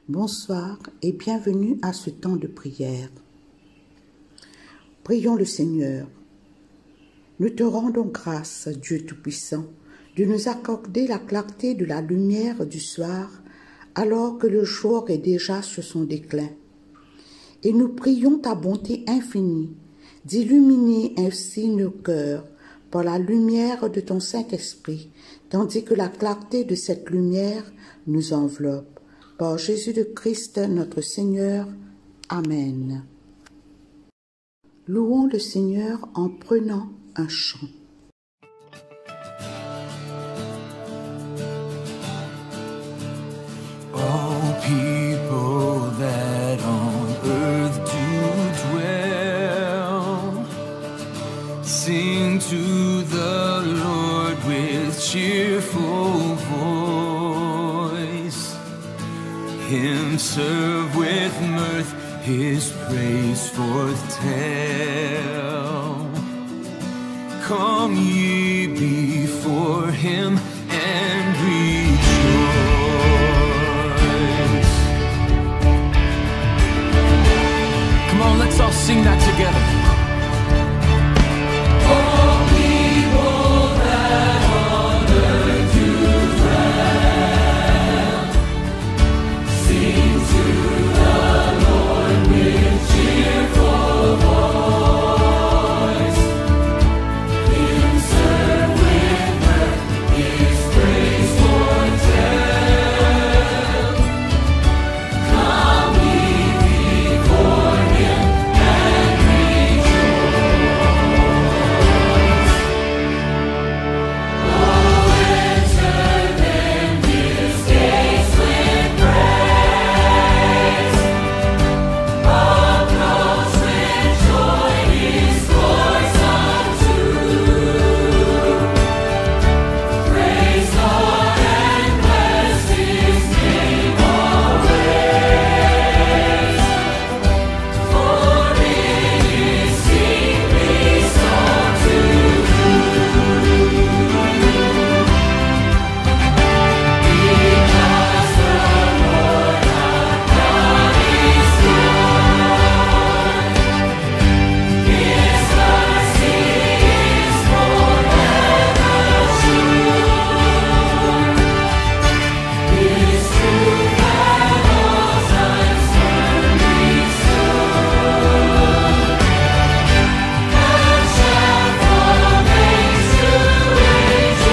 Bonsoir et bienvenue à ce temps de prière. Prions le Seigneur. Nous te rendons grâce, Dieu Tout-Puissant, de nous accorder la clarté de la lumière du soir, alors que le jour est déjà sur son déclin. Et nous prions ta bonté infinie, d'illuminer ainsi nos cœurs par la lumière de ton Saint-Esprit, tandis que la clarté de cette lumière nous enveloppe. Par Jésus de Christ, notre Seigneur. Amen. Louons le Seigneur en prenant un chant. All people that on earth do dwell, sing to the Lord with cheerful voice. Him serve with mirth, His praise forth tell. Come ye before Him and rejoice. Come on, let's all sing that together. All people that on earth do dwell, sing to the Lord with cheerful voice. Him serve with mirth, His praise foretell. Come ye before Him and rejoice. Oh, enter then His gates with praise. Approach with joy His courts unto. Praise God and bless His name always. For in His secret song to because the Lord our God is good. His mercy is forever sure. His truth at all times firmly stood, and shall from age to age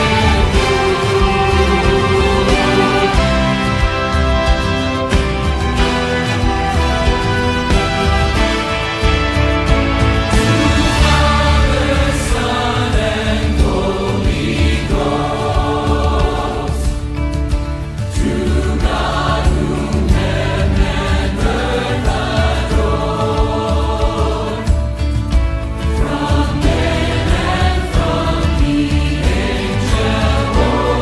Father, Son, and Holy Ghost, to God whom heaven and earth adore, from men and from the angel host,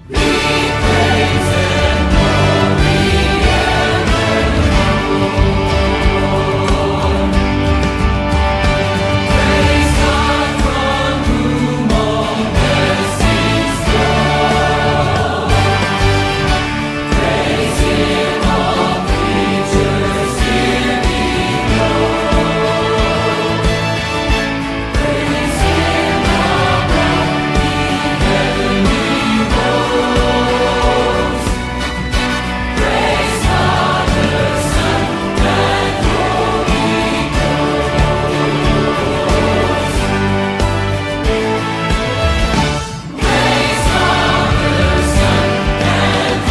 be praise and glory evermore. Praise God from whom all blessings flow. Praise Him, all creatures here below. Praise Him above the heavenly hosts. Praise God the Son and Holy Ghost. Praise God the Son and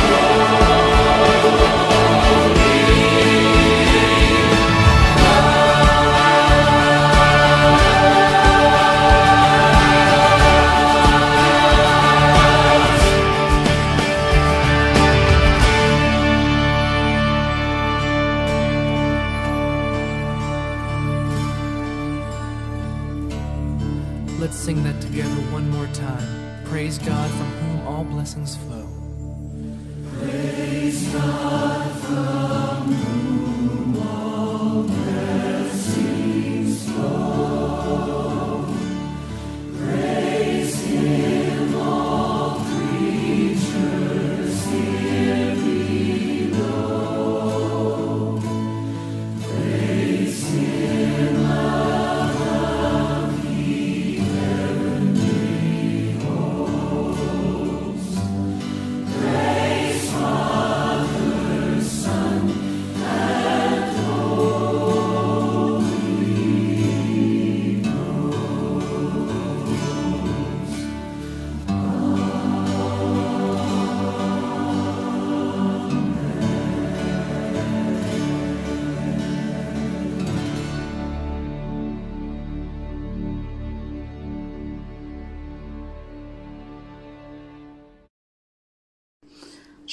Let's sing that together one more time. Praise God from whom all blessings flow. Praise Him, all creatures here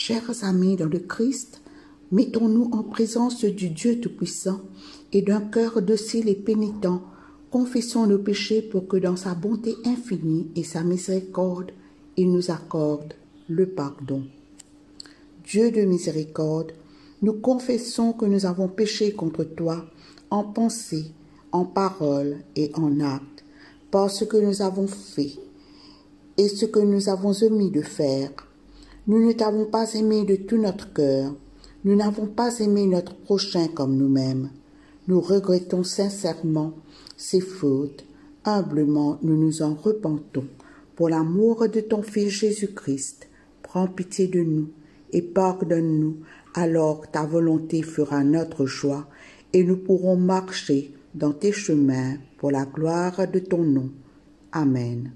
Chers amis dans le Christ, mettons-nous en présence du Dieu Tout-Puissant et d'un cœur docile et pénitent, confessons nos péchés pour que dans sa bonté infinie et sa miséricorde, il nous accorde le pardon. Dieu de miséricorde, nous confessons que nous avons péché contre toi en pensée, en parole et en acte, par ce que nous avons fait et ce que nous avons omis de faire. Nous ne t'avons pas aimé de tout notre cœur. Nous n'avons pas aimé notre prochain comme nous-mêmes. Nous regrettons sincèrement ces fautes. Humblement, nous nous en repentons. Pour l'amour de ton Fils Jésus-Christ, prends pitié de nous et pardonne-nous, alors ta volonté fera notre joie et nous pourrons marcher dans tes chemins pour la gloire de ton nom. Amen.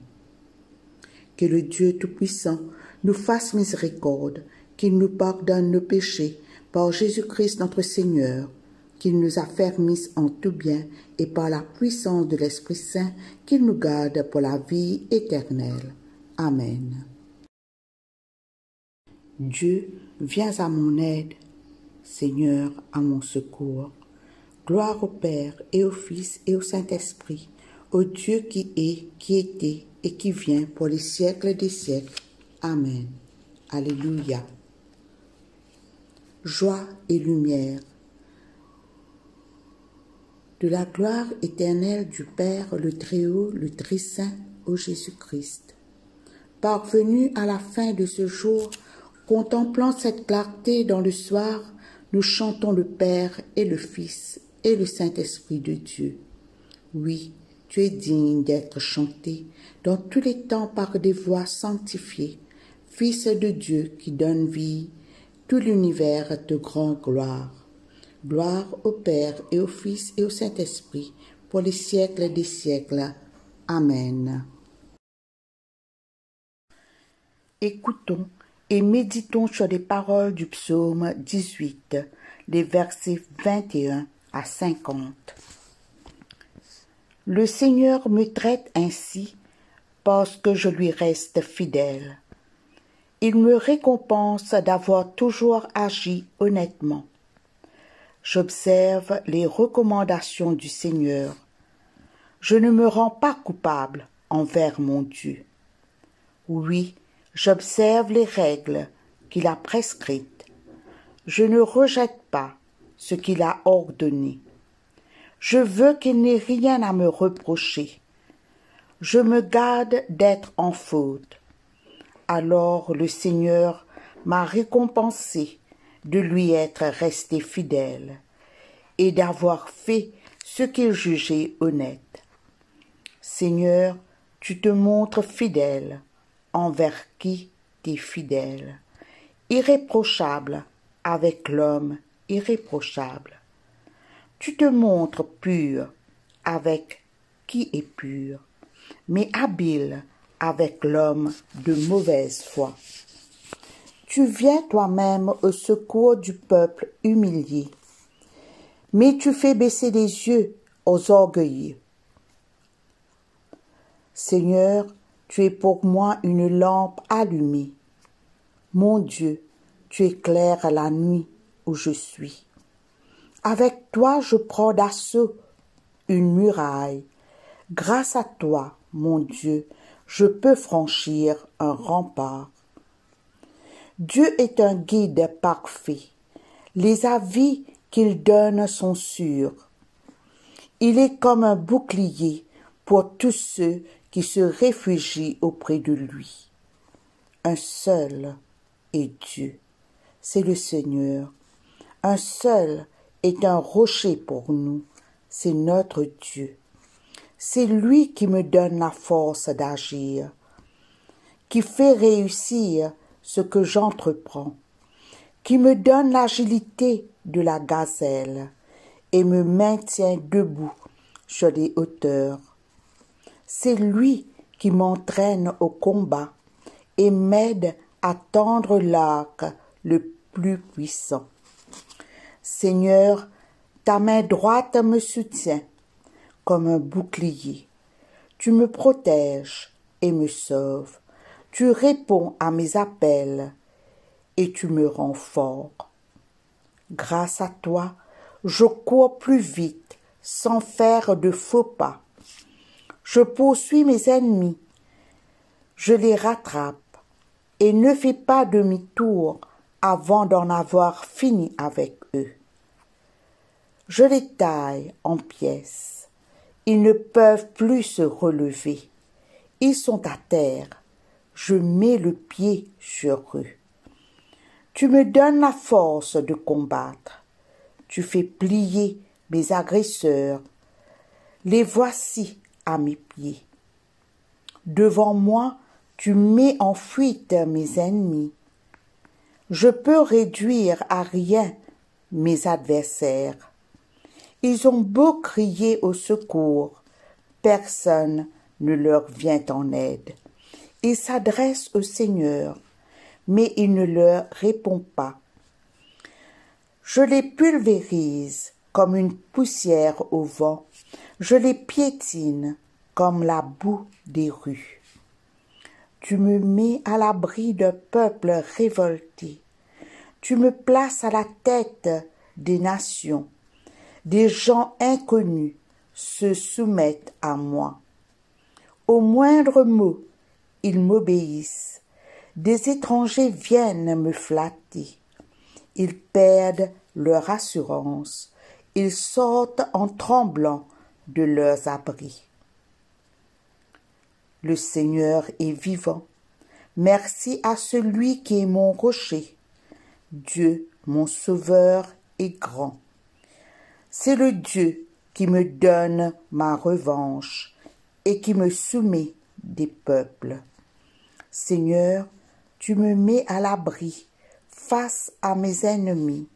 Que le Dieu Tout-Puissant nous fasse miséricorde, qu'il nous pardonne nos péchés par Jésus-Christ notre Seigneur, qu'il nous affermisse en tout bien et par la puissance de l'Esprit Saint, qu'il nous garde pour la vie éternelle. Amen. Dieu, viens à mon aide, Seigneur, à mon secours. Gloire au Père et au Fils et au Saint-Esprit, au Dieu qui est, qui était et qui vient pour les siècles des siècles. Amen. Alléluia. Joie et lumière. De la gloire éternelle du Père, le Très-Haut, le Très-Saint, ô Jésus-Christ. Parvenus à la fin de ce jour, contemplant cette clarté dans le soir, nous chantons le Père et le Fils et le Saint-Esprit de Dieu. Oui, tu es digne d'être chanté dans tous les temps par des voix sanctifiées, Fils de Dieu qui donne vie, tout l'univers te rend gloire. Gloire au Père et au Fils et au Saint-Esprit, pour les siècles des siècles. Amen. Écoutons et méditons sur les paroles du psaume 18, les versets 21 à 50. Le Seigneur me traite ainsi parce que je lui reste fidèle. Il me récompense d'avoir toujours agi honnêtement. J'observe les recommandations du Seigneur. Je ne me rends pas coupable envers mon Dieu. Oui, j'observe les règles qu'il a prescrites. Je ne rejette pas ce qu'il a ordonné. Je veux qu'il n'ait rien à me reprocher. Je me garde d'être en faute. Alors le Seigneur m'a récompensé de lui être resté fidèle et d'avoir fait ce qu'il jugeait honnête. Seigneur, tu te montres fidèle envers qui t'es fidèle, irréprochable avec l'homme irréprochable. Tu te montres pur avec qui est pur, mais habile avec l'homme de mauvaise foi. Tu viens toi-même au secours du peuple humilié, mais tu fais baisser les yeux aux orgueilleux. Seigneur, tu es pour moi une lampe allumée. Mon Dieu, tu éclaires la nuit où je suis. Avec toi, je prends d'assaut une muraille. Grâce à toi, mon Dieu, je peux franchir un rempart. Dieu est un guide parfait. Les avis qu'il donne sont sûrs. Il est comme un bouclier pour tous ceux qui se réfugient auprès de lui. Un seul est Dieu, c'est le Seigneur. Un seul est un rocher pour nous, c'est notre Dieu. C'est lui qui me donne la force d'agir, qui fait réussir ce que j'entreprends, qui me donne l'agilité de la gazelle et me maintient debout sur les hauteurs. C'est lui qui m'entraîne au combat et m'aide à tendre l'arc le plus puissant. Seigneur, ta main droite me soutient comme un bouclier. Tu me protèges et me sauves. Tu réponds à mes appels et tu me rends fort. Grâce à toi, je cours plus vite, sans faire de faux pas. Je poursuis mes ennemis, je les rattrape, et ne fais pas demi-tour avant d'en avoir fini avec eux. Je les taille en pièces, ils ne peuvent plus se relever, ils sont à terre, je mets le pied sur eux. Tu me donnes la force de combattre, tu fais plier mes agresseurs, les voici à mes pieds. Devant moi, tu mets en fuite mes ennemis. Je peux réduire à rien mes adversaires. Ils ont beau crier au secours, personne ne leur vient en aide. Ils s'adressent au Seigneur, mais il ne leur répond pas. Je les pulvérise comme une poussière au vent, je les piétine comme la boue des rues. Tu me mets à l'abri d'un peuple révolté, tu me places à la tête des nations, des gens inconnus se soumettent à moi. Au moindre mot, ils m'obéissent. Des étrangers viennent me flatter. Ils perdent leur assurance. Ils sortent en tremblant de leurs abris. Le Seigneur est vivant. Merci à celui qui est mon rocher. Dieu, mon sauveur, est grand. C'est le Dieu qui me donne ma revanche et qui me soumet des peuples. Seigneur, tu me mets à l'abri face à mes ennemis.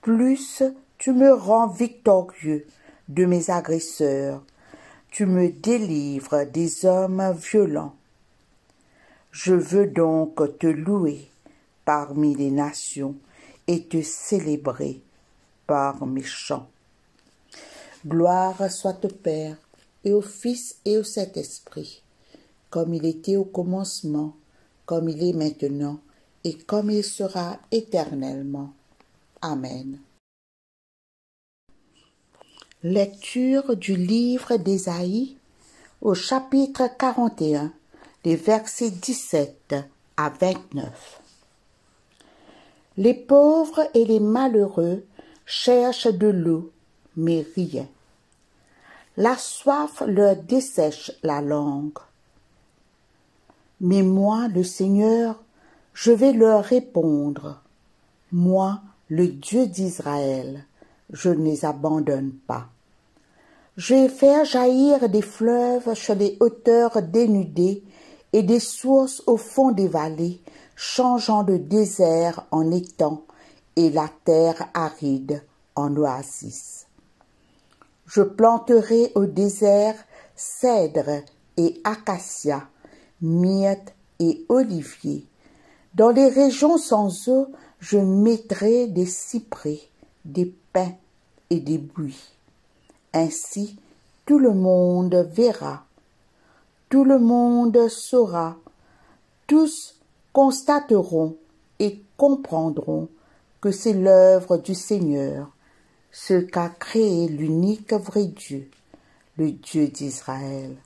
Plus tu me rends victorieux de mes agresseurs. Tu me délivres des hommes violents. Je veux donc te louer parmi les nations et te célébrer par mes chants. Gloire soit au Père, et au Fils et au Saint-Esprit, comme il était au commencement, comme il est maintenant, et comme il sera éternellement. Amen. Lecture du livre d'Ésaïe au chapitre 41, les versets 17 à 29. Les pauvres et les malheureux cherchent de l'eau, mais rien. La soif leur dessèche la langue. Mais moi, le Seigneur, je vais leur répondre. Moi, le Dieu d'Israël, je ne les abandonne pas. Je vais faire jaillir des fleuves sur les hauteurs dénudées et des sources au fond des vallées, changeant le désert en étang et la terre aride en oasis. Je planterai au désert cèdre et acacia, myrte et olivier. Dans les régions sans eau, je mettrai des cyprès, des pins et des buis. Ainsi, tout le monde verra, tout le monde saura, tous constateront et comprendront que c'est l'œuvre du Seigneur, ce qu'a créé l'unique vrai Dieu, le Dieu d'Israël.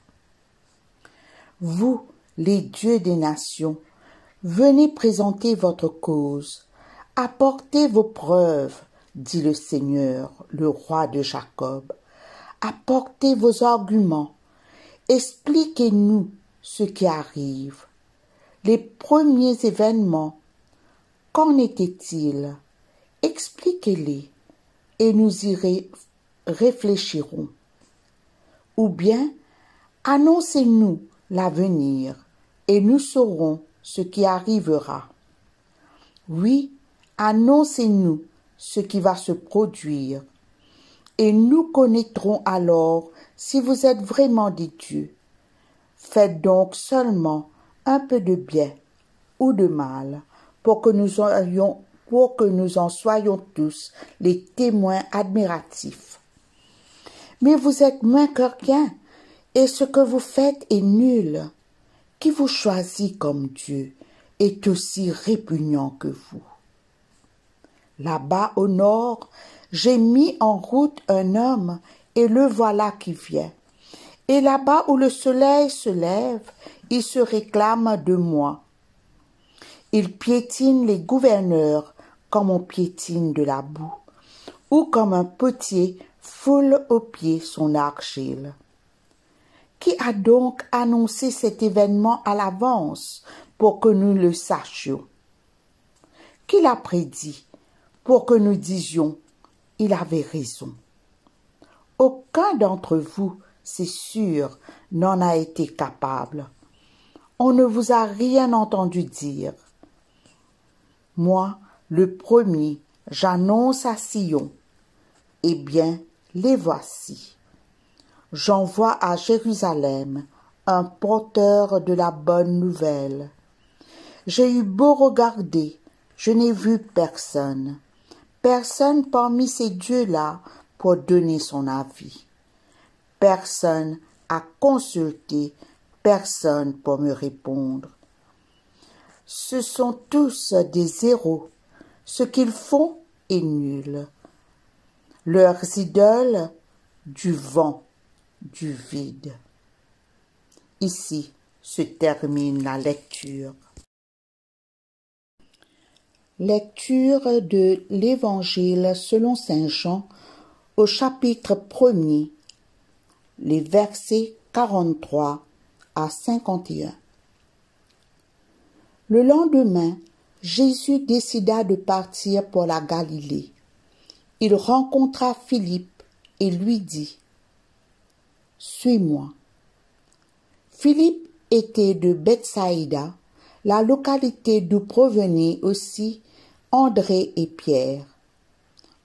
Vous, les dieux des nations, venez présenter votre cause, apportez vos preuves, dit le Seigneur, le roi de Jacob. Apportez vos arguments, expliquez-nous ce qui arrive. Les premiers événements, qu'en était-il? Expliquez-les, et nous y réfléchirons. Ou bien, annoncez-nous l'avenir, et nous saurons ce qui arrivera. Oui, annoncez-nous ce qui va se produire, et nous connaîtrons alors si vous êtes vraiment des dieux. Faites donc seulement un peu de bien ou de mal, pour que nous en soyons tous les témoins admiratifs. Mais vous êtes moins que rien, et ce que vous faites est nul. Qui vous choisit comme Dieu, est aussi répugnant que vous. Là-bas au nord, j'ai mis en route un homme, et le voilà qui vient. Et là-bas où le soleil se lève, il se réclame de moi. Il piétine les gouverneurs comme on piétine de la boue, ou comme un potier foule aux pieds son argile. Qui a donc annoncé cet événement à l'avance pour que nous le sachions? Qui l'a prédit pour que nous disions « il avait raison ». Aucun d'entre vous, c'est sûr, n'en a été capable. On ne vous a rien entendu dire. Moi, le premier, j'annonce à Sion. Eh bien, les voici. J'envoie à Jérusalem un porteur de la bonne nouvelle. J'ai eu beau regarder, je n'ai vu personne. Personne parmi ces dieux-là pour donner son avis. Personne à consulter, personne pour me répondre. Ce sont tous des zéros. Ce qu'ils font est nul. Leurs idoles, du vent, du vide. Ici se termine la lecture. Lecture de l'Évangile selon saint Jean au chapitre 1er, les versets 43 à 51. Le lendemain, Jésus décida de partir pour la Galilée. Il rencontra Philippe et lui dit « Suis-moi ». Philippe était de Bethsaïda, la localité d'où provenaient aussi André et Pierre.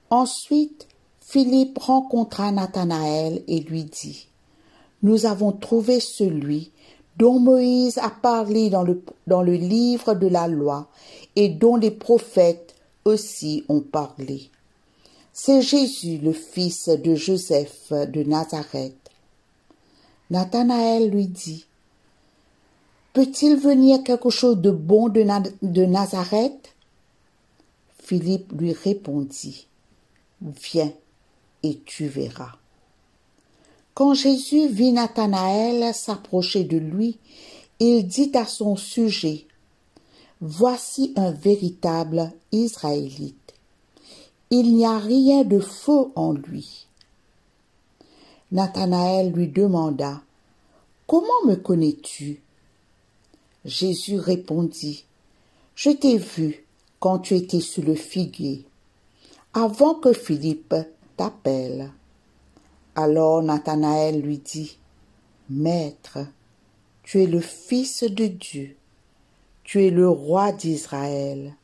Ensuite, Philippe rencontra Nathanaël et lui dit « Nous avons trouvé celui dont Moïse a parlé dans le livre de la loi et dont les prophètes aussi ont parlé. C'est Jésus, le fils de Joseph de Nazareth. » Nathanaël lui dit « Peut-il venir quelque chose de bon de Nazareth ?» Philippe lui répondit « Viens et tu verras. » Quand Jésus vit Nathanaël s'approcher de lui, il dit à son sujet « Voici un véritable Israélite. Il n'y a rien de faux en lui. » Nathanaël lui demanda « Comment me connais-tu » Jésus répondit « Je t'ai vu quand tu étais sous le figuier, avant que Philippe t'appelle. » Alors Nathanaël lui dit « Maître, tu es le Fils de Dieu, tu es le roi d'Israël. »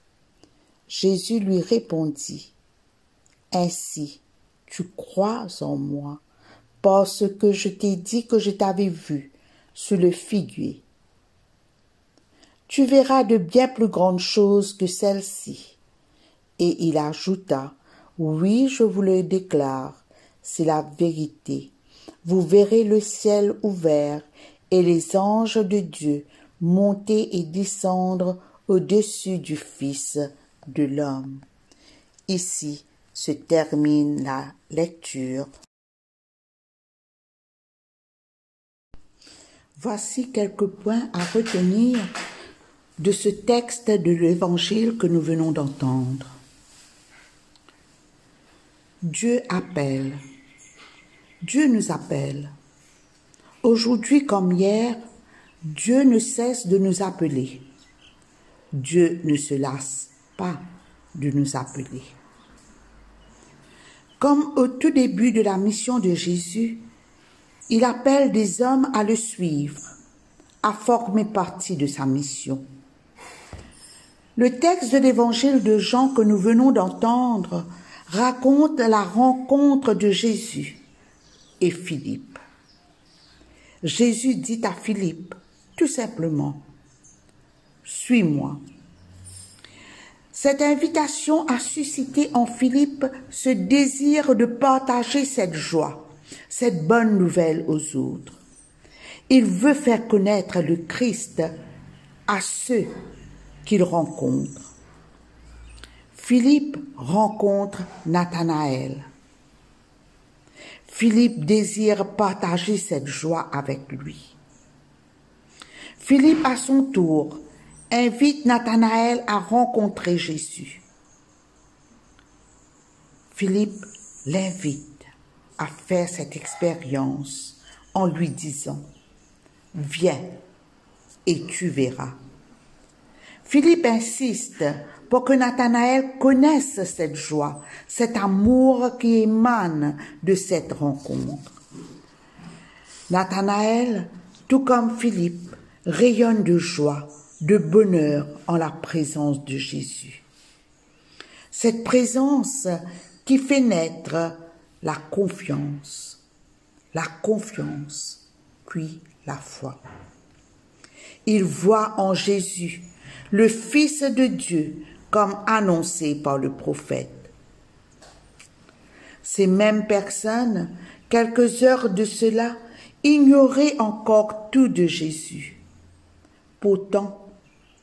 Jésus lui répondit « Ainsi tu crois en moi, parce que je t'ai dit que je t'avais vu sous le figuier. Tu verras de bien plus grandes choses que celles-ci. » Et il ajouta « Oui, je vous le déclare, c'est la vérité. Vous verrez le ciel ouvert et les anges de Dieu monter et descendre au-dessus du Fils de l'homme. » Ici se termine la lecture. Voici quelques points à retenir de ce texte de l'Évangile que nous venons d'entendre. Dieu appelle. Dieu nous appelle. Aujourd'hui comme hier, Dieu ne cesse de nous appeler. Dieu ne se lasse pas de nous appeler. Comme au tout début de la mission de Jésus, il appelle des hommes à le suivre, à former partie de sa mission. Le texte de l'Évangile de Jean que nous venons d'entendre raconte la rencontre de Jésus et Philippe. Jésus dit à Philippe, tout simplement, « Suis-moi ». Cette invitation a suscité en Philippe ce désir de partager cette joie, cette bonne nouvelle aux autres. Il veut faire connaître le Christ à ceux qu'il rencontre. Philippe rencontre Nathanaël. Philippe désire partager cette joie avec lui. Philippe, à son tour, invite Nathanaël à rencontrer Jésus. Philippe l'invite à faire cette expérience en lui disant « Viens et tu verras ». Philippe insiste pour que Nathanaël connaisse cette joie, cet amour qui émane de cette rencontre. Nathanaël, tout comme Philippe, rayonne de joie, de bonheur en la présence de Jésus. Cette présence qui fait naître la confiance, puis la foi. Il voit en Jésus le Fils de Dieu, comme annoncé par le prophète. Ces mêmes personnes, quelques heures de cela, ignoraient encore tout de Jésus. Pourtant,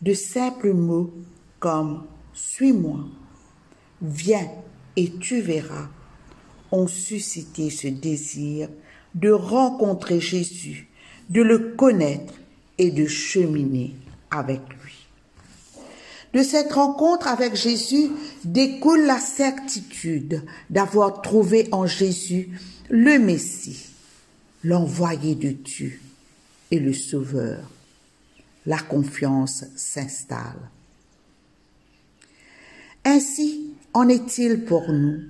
de simples mots comme « Suis-moi »,« Viens et tu verras » ont suscité ce désir de rencontrer Jésus, de le connaître et de cheminer avec lui. De cette rencontre avec Jésus découle la certitude d'avoir trouvé en Jésus le Messie, l'envoyé de Dieu et le Sauveur. La confiance s'installe. Ainsi en est-il pour nous.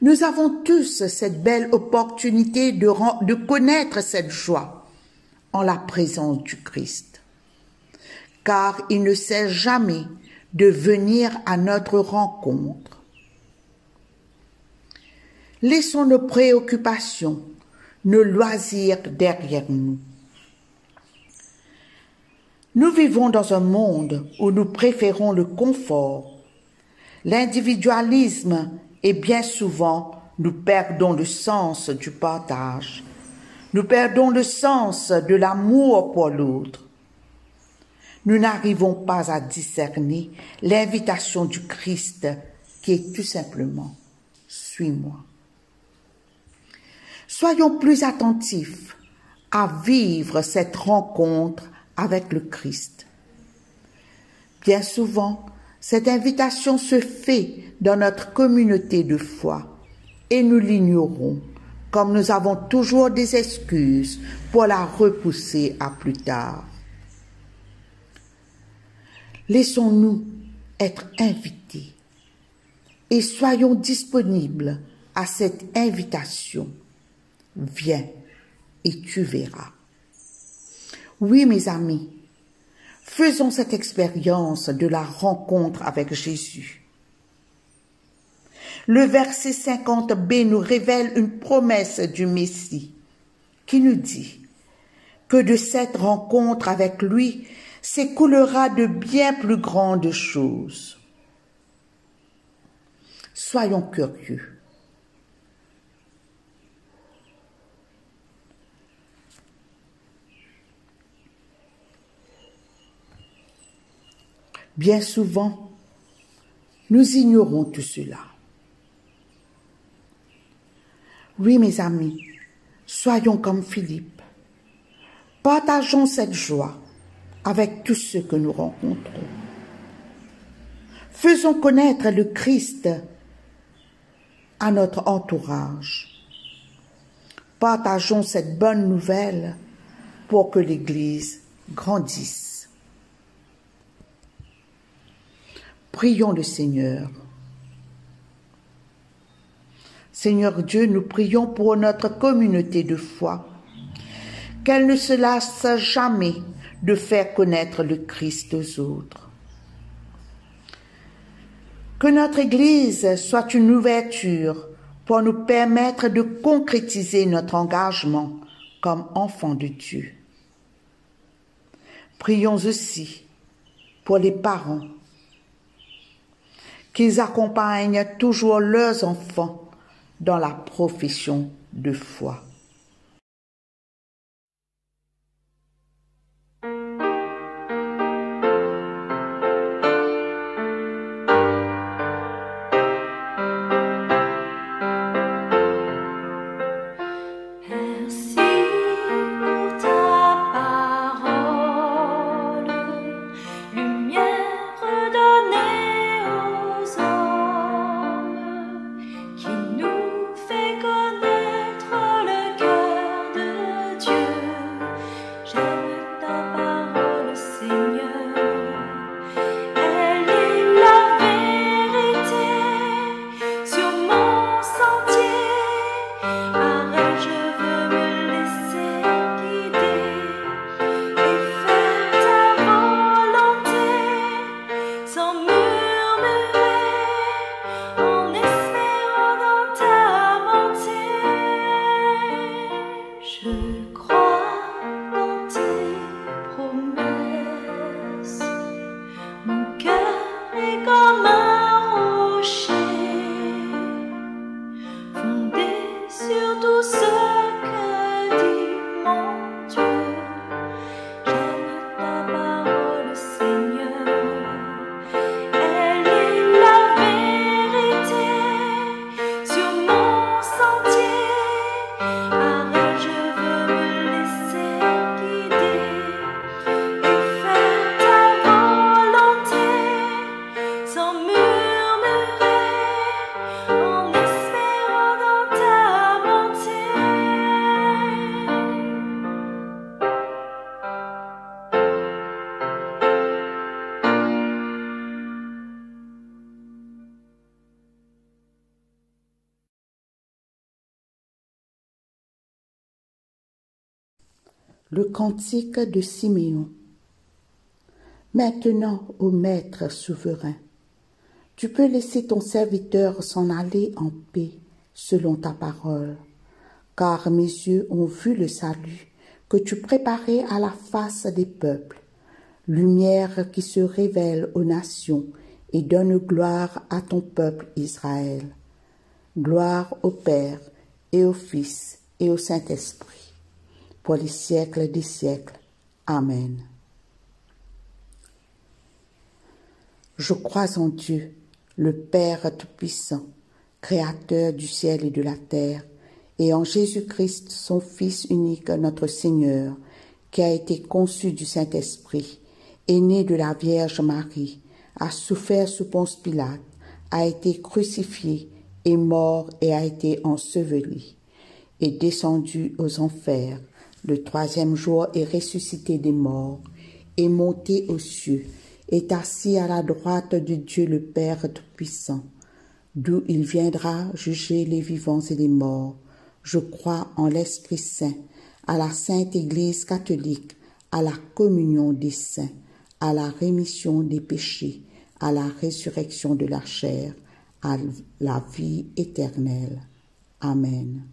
Nous avons tous cette belle opportunité de connaître cette joie en la présence du Christ. Car il ne cesse jamais de venir à notre rencontre. Laissons nos préoccupations, nos loisirs derrière nous. Nous vivons dans un monde où nous préférons le confort, l'individualisme et bien souvent nous perdons le sens du partage. Nous perdons le sens de l'amour pour l'autre. Nous n'arrivons pas à discerner l'invitation du Christ qui est tout simplement « Suis-moi ». Soyons plus attentifs à vivre cette rencontre avec le Christ. Bien souvent, cette invitation se fait dans notre communauté de foi et nous l'ignorons, comme nous avons toujours des excuses pour la repousser à plus tard. Laissons-nous être invités et soyons disponibles à cette invitation. Viens et tu verras. Oui, mes amis, faisons cette expérience de la rencontre avec Jésus. Le verset 50b nous révèle une promesse du Messie qui nous dit que de cette rencontre avec lui s'écoulera de bien plus grandes choses. Soyons curieux. Bien souvent, nous ignorons tout cela. Oui, mes amis, soyons comme Philippe. Partageons cette joie avec tous ceux que nous rencontrons. Faisons connaître le Christ à notre entourage. Partageons cette bonne nouvelle pour que l'Église grandisse. Prions le Seigneur. Seigneur Dieu, nous prions pour notre communauté de foi, qu'elle ne se lasse jamais de faire connaître le Christ aux autres. Que notre Église soit une ouverture pour nous permettre de concrétiser notre engagement comme enfants de Dieu. Prions aussi pour les parents, qu'ils accompagnent toujours leurs enfants dans la profession de foi. Le cantique de Siméon. Maintenant, ô Maître souverain, tu peux laisser ton serviteur s'en aller en paix selon ta parole, car mes yeux ont vu le salut que tu préparais à la face des peuples, lumière qui se révèle aux nations et donne gloire à ton peuple Israël. Gloire au Père et au Fils et au Saint-Esprit, pour les siècles des siècles. Amen. Je crois en Dieu, le Père Tout-Puissant, Créateur du ciel et de la terre, et en Jésus-Christ, son Fils unique, notre Seigneur, qui a été conçu du Saint-Esprit, est né de la Vierge Marie, a souffert sous Ponce Pilate, a été crucifié, est mort et a été enseveli, est descendu aux enfers. Le troisième jour est ressuscité des morts, est monté aux cieux, est assis à la droite de Dieu le Père Tout-Puissant, d'où il viendra juger les vivants et les morts. Je crois en l'Esprit Saint, à la Sainte Église catholique, à la communion des saints, à la rémission des péchés, à la résurrection de la chair, à la vie éternelle. Amen.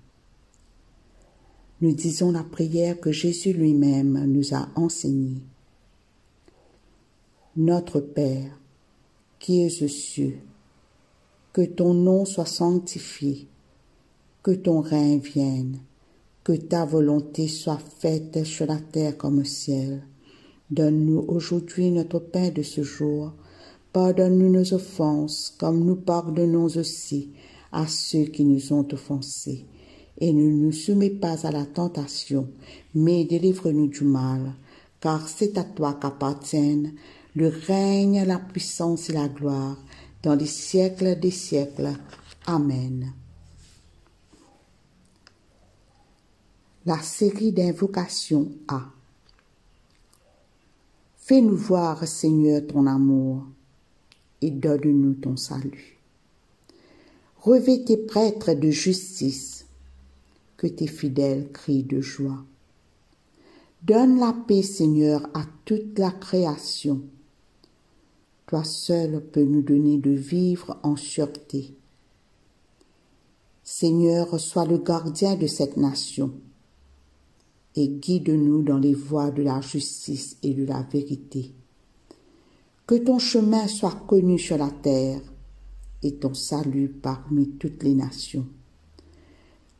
Nous disons la prière que Jésus lui-même nous a enseignée. Notre Père, qui es aux cieux, que ton nom soit sanctifié, que ton règne vienne, que ta volonté soit faite sur la terre comme au ciel. Donne-nous aujourd'hui notre pain de ce jour. Pardonne-nous nos offenses, comme nous pardonnons aussi à ceux qui nous ont offensés. Et ne nous soumets pas à la tentation, mais délivre-nous du mal, car c'est à toi qu'appartiennent le règne, la puissance et la gloire, dans les siècles des siècles. Amen. La série d'invocations A. Fais-nous voir, Seigneur, ton amour, et donne-nous ton salut. Revêt tes prêtres de justice, que tes fidèles crient de joie. Donne la paix, Seigneur, à toute la création. Toi seul peux nous donner de vivre en sûreté. Seigneur, sois le gardien de cette nation et guide-nous dans les voies de la justice et de la vérité. Que ton chemin soit connu sur la terre et ton salut parmi toutes les nations.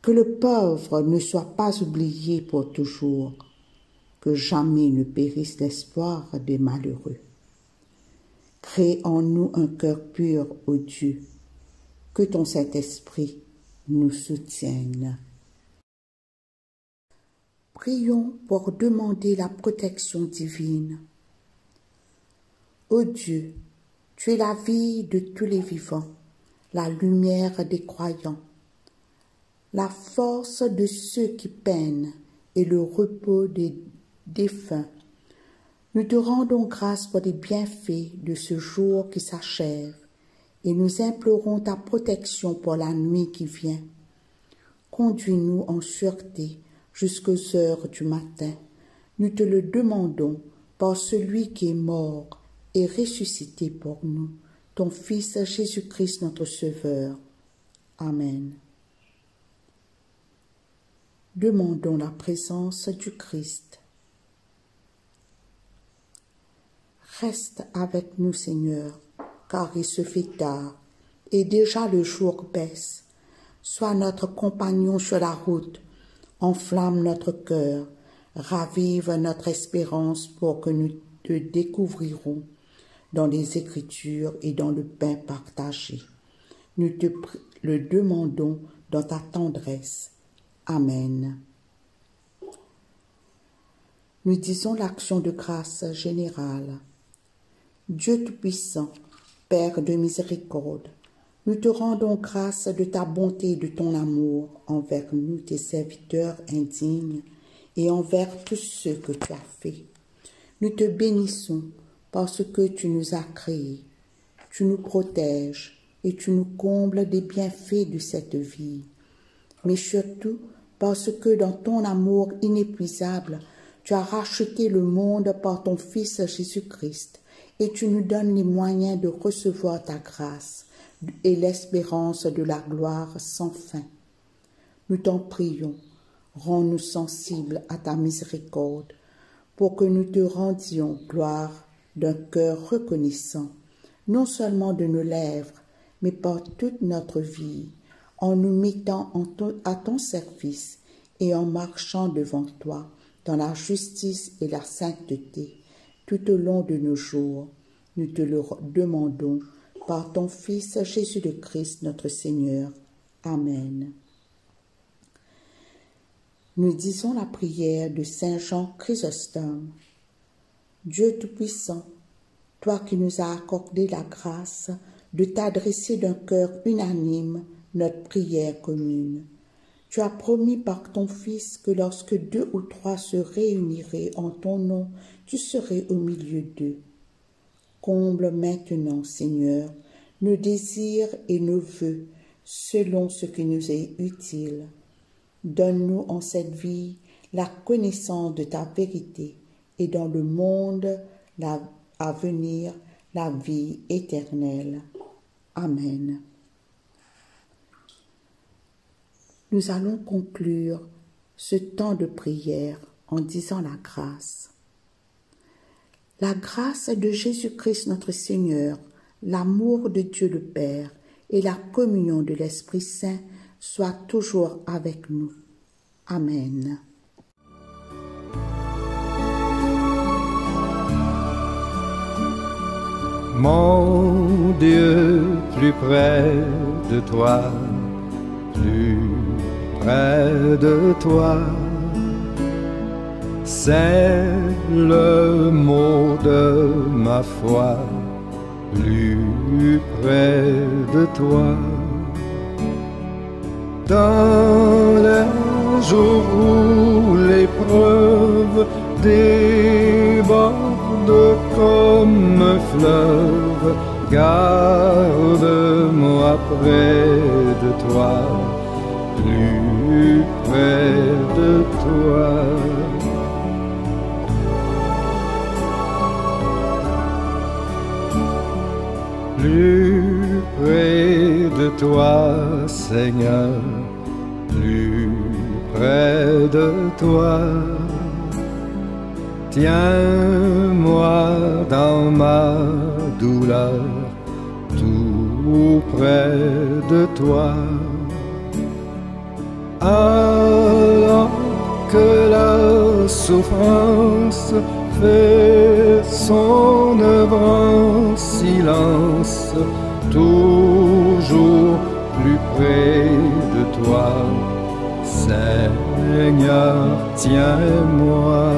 Que le pauvre ne soit pas oublié pour toujours, que jamais ne périsse l'espoir des malheureux. Crée en nous un cœur pur, ô Dieu, que ton Saint-Esprit nous soutienne. Prions pour demander la protection divine. Ô Dieu, tu es la vie de tous les vivants, la lumière des croyants, la force de ceux qui peinent et le repos des défunts. Nous te rendons grâce pour les bienfaits de ce jour qui s'achève et nous implorons ta protection pour la nuit qui vient. Conduis-nous en sûreté jusqu'aux heures du matin. Nous te le demandons par celui qui est mort et ressuscité pour nous, ton Fils Jésus-Christ notre Sauveur. Amen. Demandons la présence du Christ. Reste avec nous, Seigneur, car il se fait tard, et déjà le jour baisse. Sois notre compagnon sur la route, enflamme notre cœur, ravive notre espérance pour que nous te découvrirons dans les Écritures et dans le pain partagé. Nous te le demandons dans ta tendresse. Amen. Nous disons l'action de grâce générale. Dieu Tout-Puissant, Père de miséricorde, nous te rendons grâce de ta bonté et de ton amour envers nous, tes serviteurs indignes, et envers tous ceux que tu as faits. Nous te bénissons parce que tu nous as créés, tu nous protèges et tu nous combles des bienfaits de cette vie. Mais surtout parce que dans ton amour inépuisable, Tu as racheté le monde par ton Fils Jésus-Christ et tu nous donnes les moyens de recevoir ta grâce et l'espérance de la gloire sans fin. Nous t'en prions, rends-nous sensibles à ta miséricorde pour que nous te rendions gloire d'un cœur reconnaissant, non seulement de nos lèvres, mais par toute notre vie, en nous mettant à ton service et en marchant devant toi dans la justice et la sainteté tout au long de nos jours. Nous te le demandons par ton Fils Jésus le Christ notre Seigneur. Amen. Nous disons la prière de Saint Jean Chrysostome. Dieu Tout-Puissant, toi qui nous as accordé la grâce de t'adresser d'un cœur unanime notre prière commune. Tu as promis par ton Fils que lorsque 2 ou 3 se réuniraient en ton nom, tu serais au milieu d'eux. Comble maintenant, Seigneur, nos désirs et nos vœux selon ce qui nous est utile. Donne-nous en cette vie la connaissance de ta vérité et dans le monde à venir la vie éternelle. Amen. Nous allons conclure ce temps de prière en disant la grâce. La grâce de Jésus-Christ notre Seigneur, l'amour de Dieu le Père et la communion de l'Esprit Saint soient toujours avec nous. Amen. Mon Dieu, plus près de toi, plus près de toi, c'est le mot de ma foi, plus près de toi. Dans les jours où l'épreuve déborde comme un fleuve, garde-moi près de toi, plus près de toi. Plus près de toi, Seigneur, plus près de toi. Tiens-moi dans ma douleur, tout près de toi. Alors que la souffrance fait son œuvre en silence, toujours plus près de toi, Seigneur, tiens-moi.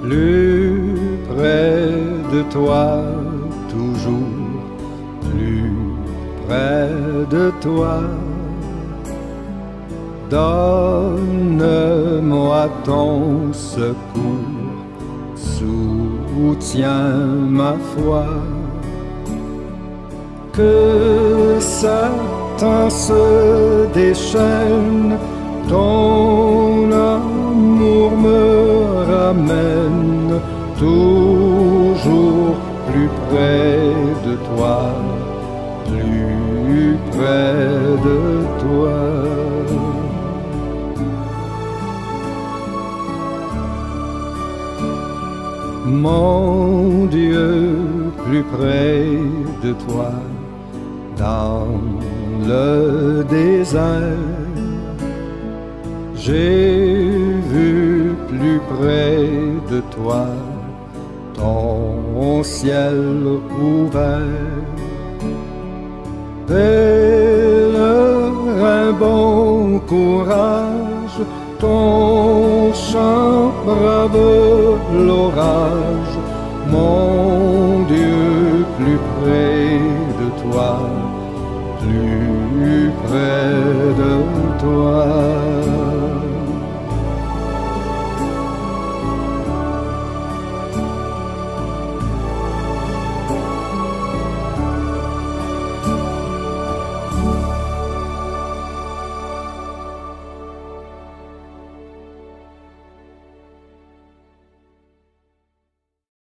Plus près de toi, toujours plus près de toi. Donne-moi ton secours, soutiens ma foi. Que Satan se déchaîne, ton amour me ramène toujours plus près de toi, plus près de toi. Mon Dieu, plus près de toi, dans le désert. J'ai vu plus près de toi ton ciel ouvert. Pèlerin bon courage, ton chant brave